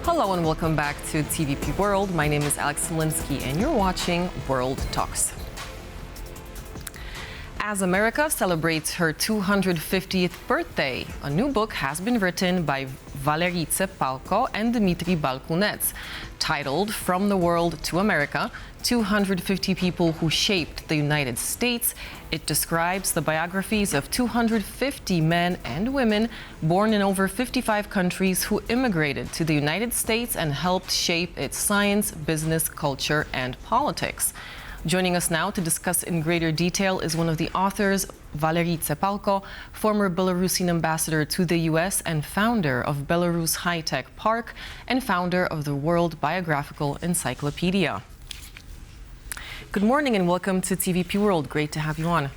Hello and welcome back to TVP World. My name is Alex Selinsky and you're watching World Talks. As America celebrates her 250th birthday, a new book has been written by Valery Tsepkalo and Dmitry Balkunets, titled From the World to America, 250 People Who Shaped the United States. It describes the biographies of 250 men and women born in over 55 countries who immigrated to the United States and helped shape its science, business, culture, and politics. Joining us now to discuss in greater detail is one of the authors, Valery Tsepkalo, former Belarusian Ambassador to the US and founder of Belarus HiTech Park and founder of the World Biographical Encyclopedia. Good morning and welcome to TVP World. Great to have you on.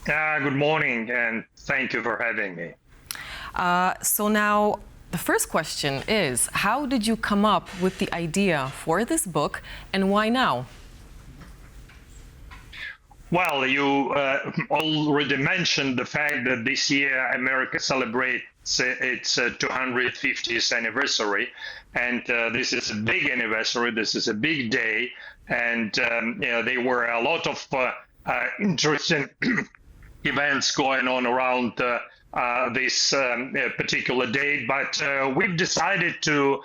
Good morning and thank you for having me. So now, the first question is, how did you come up with the idea for this book and why now? Well, you already mentioned the fact that this year America celebrates its 250th anniversary, and this is a big anniversary, this is a big day, and there were a lot of interesting events going on around this particular date, but we've decided to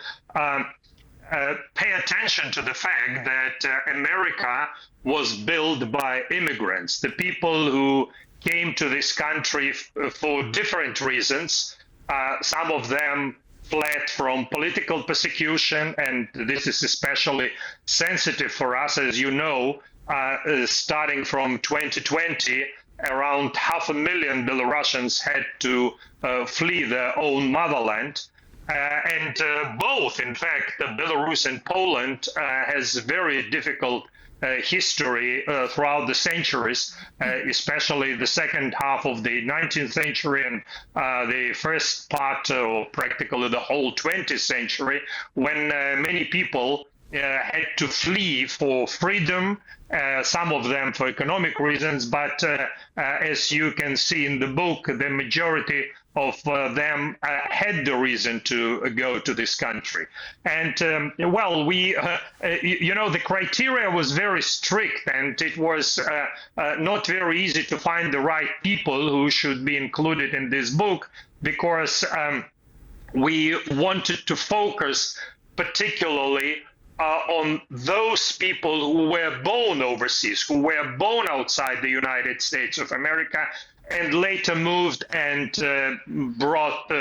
pay attention to the fact that America was built by immigrants, the people who came to this country for different reasons. Some of them fled from political persecution, and this is especially sensitive for us, as you know, starting from 2020, around 500,000 Belarusians had to flee their own motherland. And both, in fact, Belarus and Poland has very difficult history throughout the centuries, especially the second half of the 19th century and the first part, or practically the whole 20th century, when many people had to flee for freedom, some of them for economic reasons, but as you can see in the book, the majority of them had the reason to go to this country. And well, we, the criteria was very strict, and it was not very easy to find the right people who should be included in this book, because we wanted to focus particularly on those people who were born overseas, who were born outside the United States of America, and later moved and brought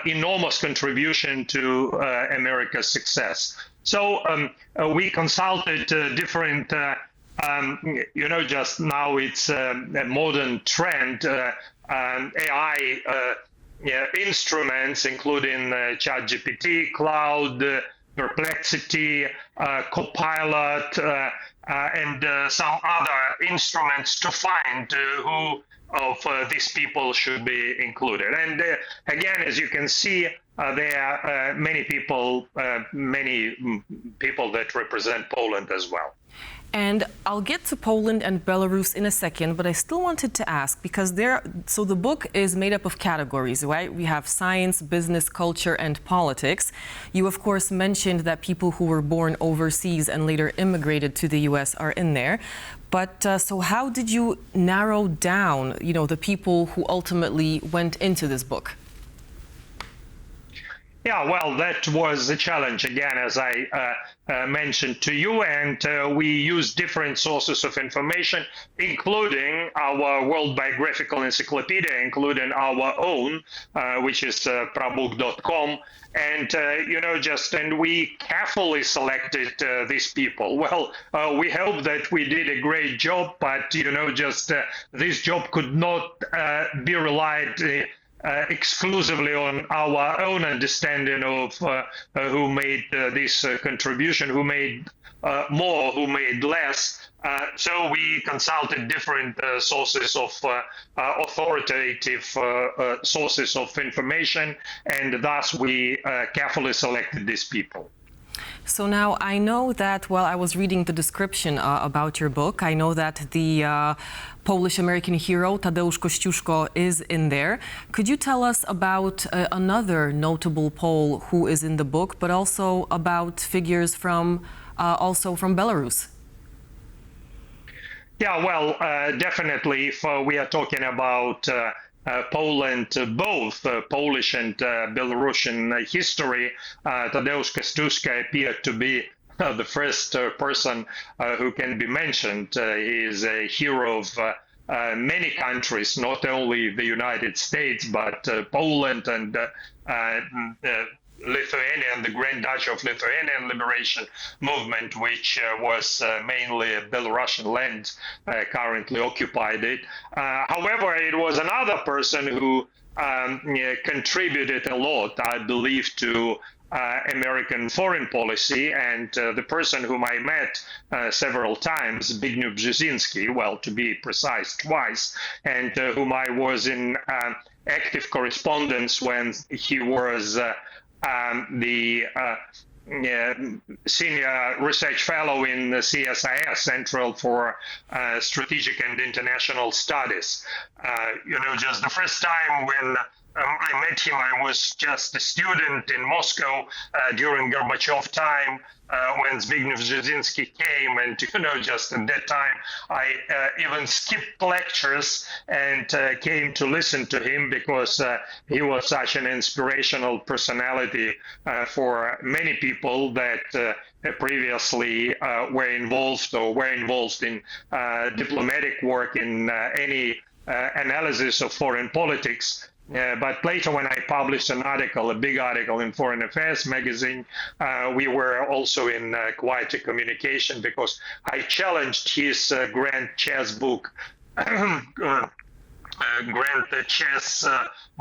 enormous contribution to America's success. So we consulted different, just now it's a modern trend, AI instruments, including ChatGPT, Cloud, Perplexity, Copilot, and some other instruments to find who of these people should be included. And again, as you can see, there are many people that represent Poland as well. And I'll get to Poland and Belarus in a second, but I still wanted to ask, because so the book is made up of categories, right? We have science, business, culture, and politics. You, of course, mentioned that people who were born overseas and later immigrated to the US are in there. But so how did you narrow down, the people who ultimately went into this book? Yeah, well, that was a challenge, again, as I mentioned to you, and we used different sources of information, including our World Biographical Encyclopedia, including our own, which is prabook.com, and, and we carefully selected these people. Well, we hope that we did a great job, but, this job could not be relied exclusively on our own understanding of who made this contribution, who made more, who made less. So we consulted different sources of authoritative sources of information, and thus we carefully selected these people. So now I know that, well, I was reading the description about your book. I know that the Polish-American hero Tadeusz Kościuszko is in there. Could you tell us about another notable Pole who is in the book, but also about figures from Belarus? Yeah, well, definitely if we are talking about Poland, both Polish and Belarusian history, Tadeusz Kościuszko appeared to be the first person who can be mentioned. He is a hero of many countries, not only the United States, but Poland and Lithuania, the Grand Duchy of Lithuanian Liberation Movement, which was mainly Belarusian land currently occupied it. However, it was another person who contributed a lot, I believe, to American foreign policy, and the person whom I met several times, Zbigniew Brzezinski, well, to be precise, twice, and whom I was in active correspondence when he was the senior research fellow in the CSIS, Central for Strategic and International Studies. Just the first time when I met him, I was just a student in Moscow during Gorbachev time, when Zbigniew Brzezinski came, and just at that time I even skipped lectures and came to listen to him, because he was such an inspirational personality for many people that previously were involved in diplomatic work, in any analysis of foreign politics. But later, when I published an article, a big article in Foreign Affairs magazine, we were also in quite a communication, because I challenged his grand chess book, grand chess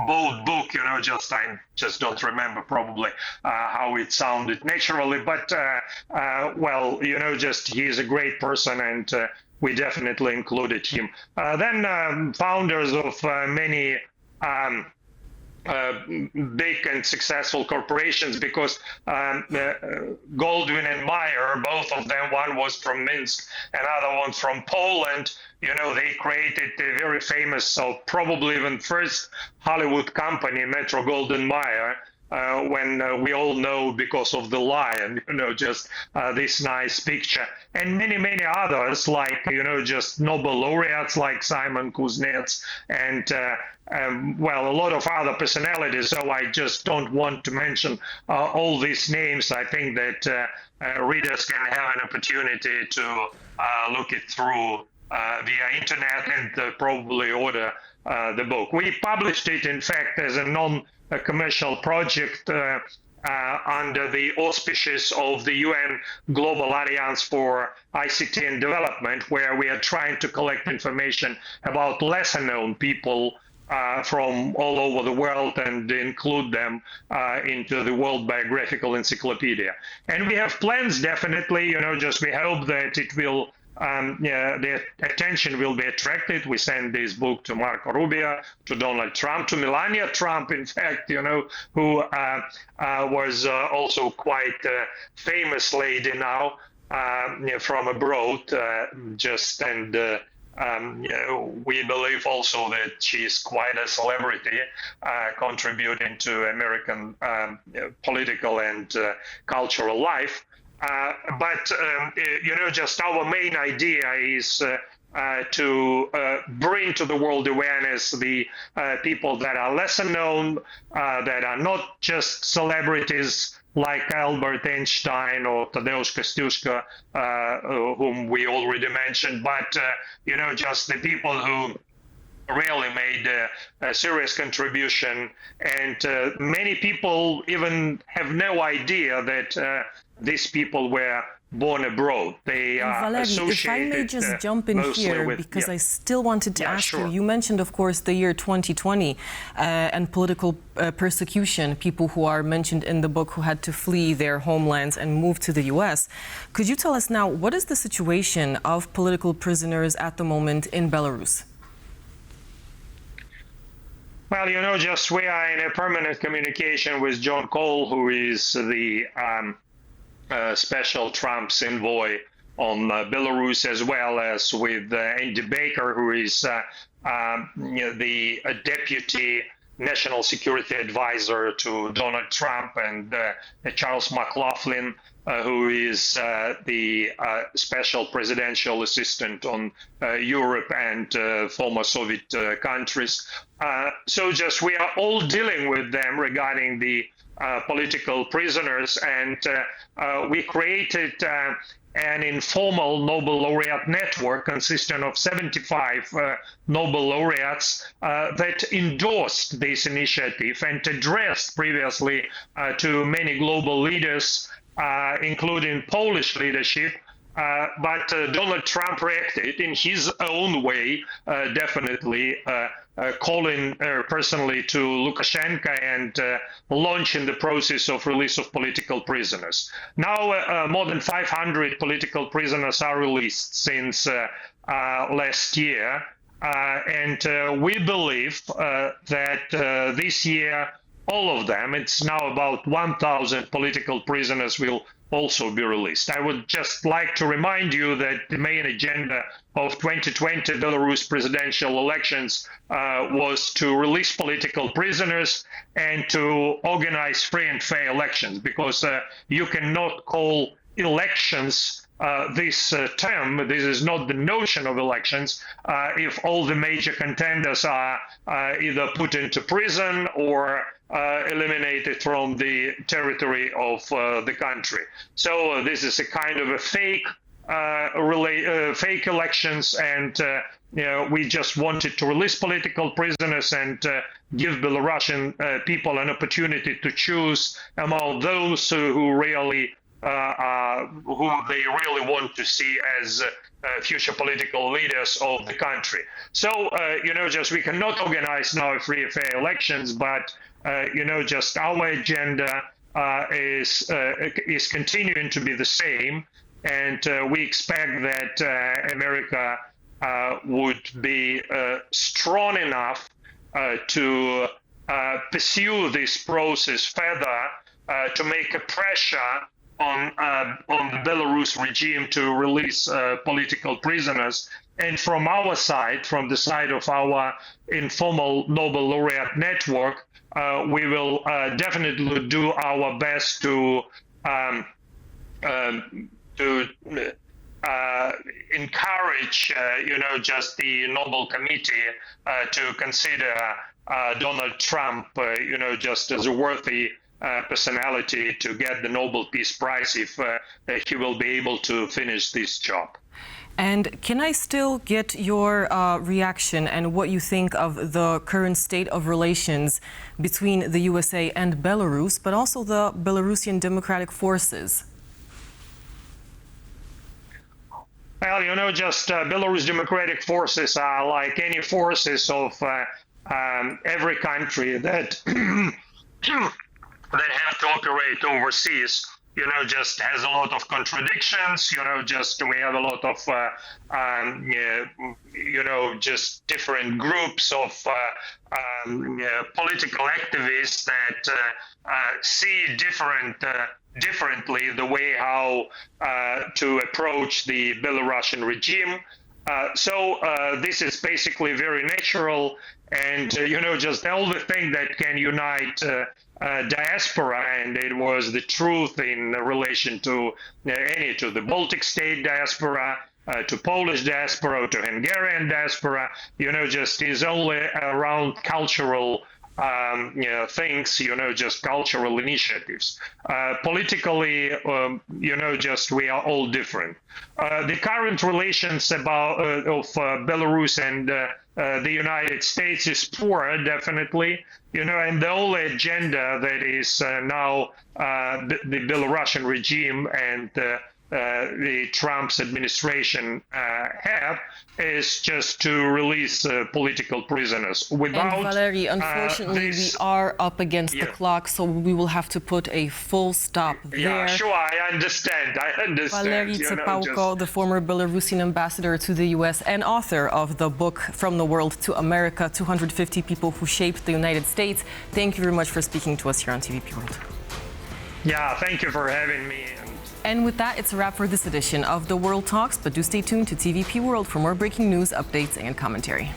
board book, I just don't remember probably how it sounded naturally, but well, just he is a great person, and we definitely included him. Then founders of many big and successful corporations, because Goldwyn and Mayer, both of them, one was from Minsk, another one from Poland, they created a very famous, so probably even first Hollywood company, Metro-Goldwyn-Mayer, when we all know because of The Lion, just this nice picture. And many others, like, just Nobel laureates like Simon Kuznets, and well, a lot of other personalities. So I just don't want to mention all these names. I think that readers can have an opportunity to look it through via internet, and probably order the book. We published it, in fact, as a non-commercial project under the auspices of the UN Global Alliance for ICT and Development, where we are trying to collect information about lesser-known people from all over the world and include them into the World Biographical Encyclopedia. And we have plans, definitely, just we hope that it will the attention will be attracted. We sent this book to Marco Rubio, to Donald Trump, to Melania Trump, in fact, who was also quite a famous lady now from abroad, we believe also that she is quite a celebrity, contributing to American political and cultural life. But just our main idea is to bring to the world awareness the people that are lesser known, that are not just celebrities like Albert Einstein or Tadeusz Kościuszko, whom we already mentioned, but just the people who really made a serious contribution, and many people even have no idea that these people were born abroad. They are Valery, associated. if I may just jump in here, because I still wanted to ask you. You mentioned, of course, the year 2020 and political persecution, people who are mentioned in the book who had to flee their homelands and move to the US. Could you tell us now, what is the situation of political prisoners at the moment in Belarus? Well, we are in a permanent communication with John Cole, who is the special Trump's envoy on Belarus, as well as with Andy Baker, who is the deputy national security advisor to Donald Trump, and Charles McLaughlin, who is the special presidential assistant on Europe and former Soviet countries. So just we are all dealing with them regarding the political prisoners, and we created an informal Nobel laureate network consisting of 75 Nobel laureates that endorsed this initiative and addressed previously to many global leaders, including Polish leadership. But Donald Trump reacted in his own way, definitely calling personally to Lukashenko and launching the process of release of political prisoners. Now, more than 500 political prisoners are released since last year. And we believe that this year, all of them, it's now about 1,000 political prisoners, will also be released. I would just like to remind you that the main agenda of 2020 Belarus presidential elections was to release political prisoners and to organize free and fair elections, because you cannot call elections this term, this is not the notion of elections, if all the major contenders are either put into prison or eliminated from the territory of the country. So this is a kind of a fake fake elections, and we just wanted to release political prisoners and give Belarusian people an opportunity to choose among those who really who they really want to see as future political leaders of the country. So, just we cannot organize now free and fair elections, but, just our agenda is continuing to be the same. And we expect that America would be strong enough to pursue this process further, to make a pressure on the Belarus regime to release political prisoners. And from our side, from the side of our informal Nobel laureate network, we will definitely do our best to encourage, just the Nobel Committee to consider Donald Trump, just as a worthy personality to get the Nobel Peace Prize if he will be able to finish this job. And can I still get your reaction and what you think of the current state of relations between the USA and Belarus, but also the Belarusian Democratic Forces? Well, just Belarus Democratic Forces are like any forces of every country that that have to operate overseas. Just has a lot of contradictions. Just we have a lot of, just different groups of political activists that see differently the way how to approach the Belarusian regime. So this is basically very natural, and just the only thing that can unite diaspora, and it was the truth in relation to to the Baltic state diaspora, to Polish diaspora, to Hungarian diaspora, just is only around cultural things, just cultural initiatives. Politically, just we are all different. The current relations of Belarus and the United States is poor, definitely, and the only agenda that is now the Belarusian regime and the Trump's administration have is just to release political prisoners. Without, and Valery, unfortunately, we are up against the clock, so we will have to put a full stop there. Yeah, sure, I understand. Valery Tsepkalo, the former Belarusian ambassador to the U.S. and author of the book From the World to America, 250 People Who Shaped the United States. Thank you very much for speaking to us here on TVP World. Yeah, thank you for having me. And with that, it's a wrap for this edition of The World Talks, but do stay tuned to TVP World for more breaking news, updates, and commentary.